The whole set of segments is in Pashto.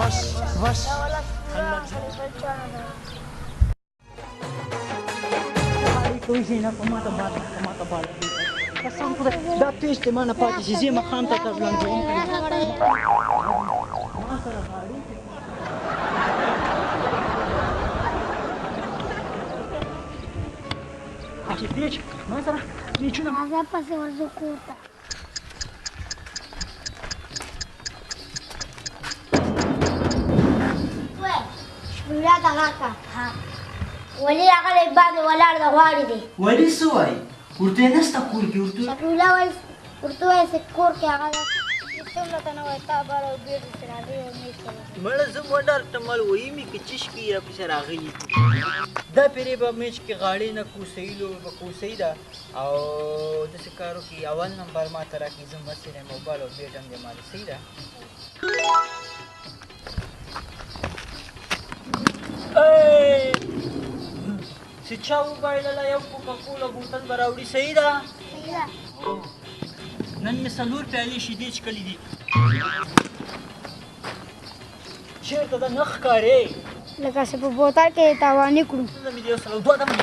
بس کوئی شي نه په ماته بالا قسم خدای دا پیش دې ما نه پاتې شي زه مقام ته تلم دوم ما سره غاړي چې پیچ ما سره پیچونه هغه پسې ورځو کوته شپږ دغه کا ولی هغه باندې ولاړ د غواړي دی ولی څه وایي ورته نسته کور کې ورته شکرولا وایي ورته وایي چې کور کې هغه څومره ته نه وایي تا بار او بیر سره راغلی او میچ مړه زه وډار تمل وایي مې که چشکي را پسې راغلي دا پیرې به میچ کې غاړې نه کوسۍ لو به کوسۍ ده او داسې کار وکړي اول نمبر ما ته راکړي زه مسیر یم موبایل او بیټ هم دی مالې صحیح ده چې چا وبایلله یو کوکاکولا بوتل به راوړي صحیح ده نن مې څلور پیالې شیدې څښلې دي چېرته ده نه ښکارې لکه چې په بوتل کې تاواني کړو مې د یو سره دوه دمه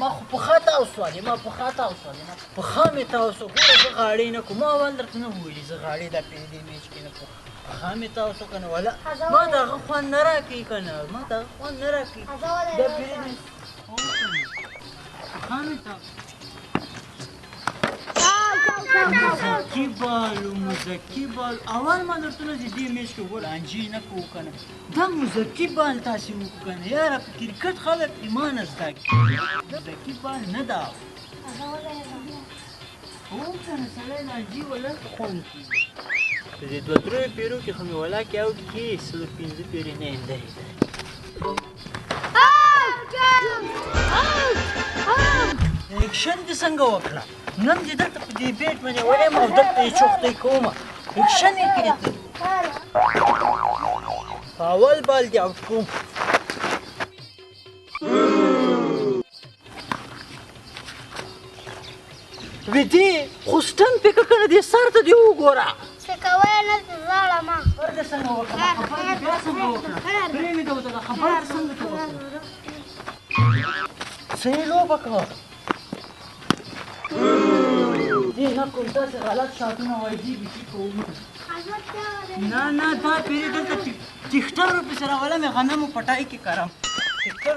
ما خو پښه تاو سوه ما پښه تاو سوه پښه مې تاو سوه ګوره زه غاړې نه کوم ما اول درته نه ویلي زه غاړې دا پرېږدې میچ کې نه کوم پښه مې تاو سوه که نه ولا ما د هغه خوند نه راکوي که نه ما د هغه خوند نه راکوي دا پرېږدې پښه مې تاو مزکي بالو مزکي بال اول ما درته نه چې دې میچ کې ګوره انجي نه کوو که نه دا مزکي بال تاسې وکړو که نه یاره په کرکټ خلک ایمان زده کړي مزکي بال نه ده هو که نه سړی د انجي ولا خوند کېږي په دې دوه درېو پیرو کې خو مې ولا کې او کې څلور پنځه پیرې نه اندرې اکشن دې څنګه وکړه نن دې دلته په دې بیټ باندې ولایم او دلته یې چوختۍ کومه اکشن یې کړې ته په اول بال دې اوټ کوم ویدې خو سټم پکه که نه دې سر ته دې وګوره څه کوی نه ژاړه ما خبر دې څنګه وکړه خبر دې بیا څنګه وکړه کړې مې ته وته خبر دې څنګه ته وکړه صحیح لوبه کوه دې نه کوم داسې غلط شاټونه وایي دې بیخي کوو نه نه دا پیرې دلته ټیکټر ورپسې راوله مې غنمو پټای کې کرم ټیکټر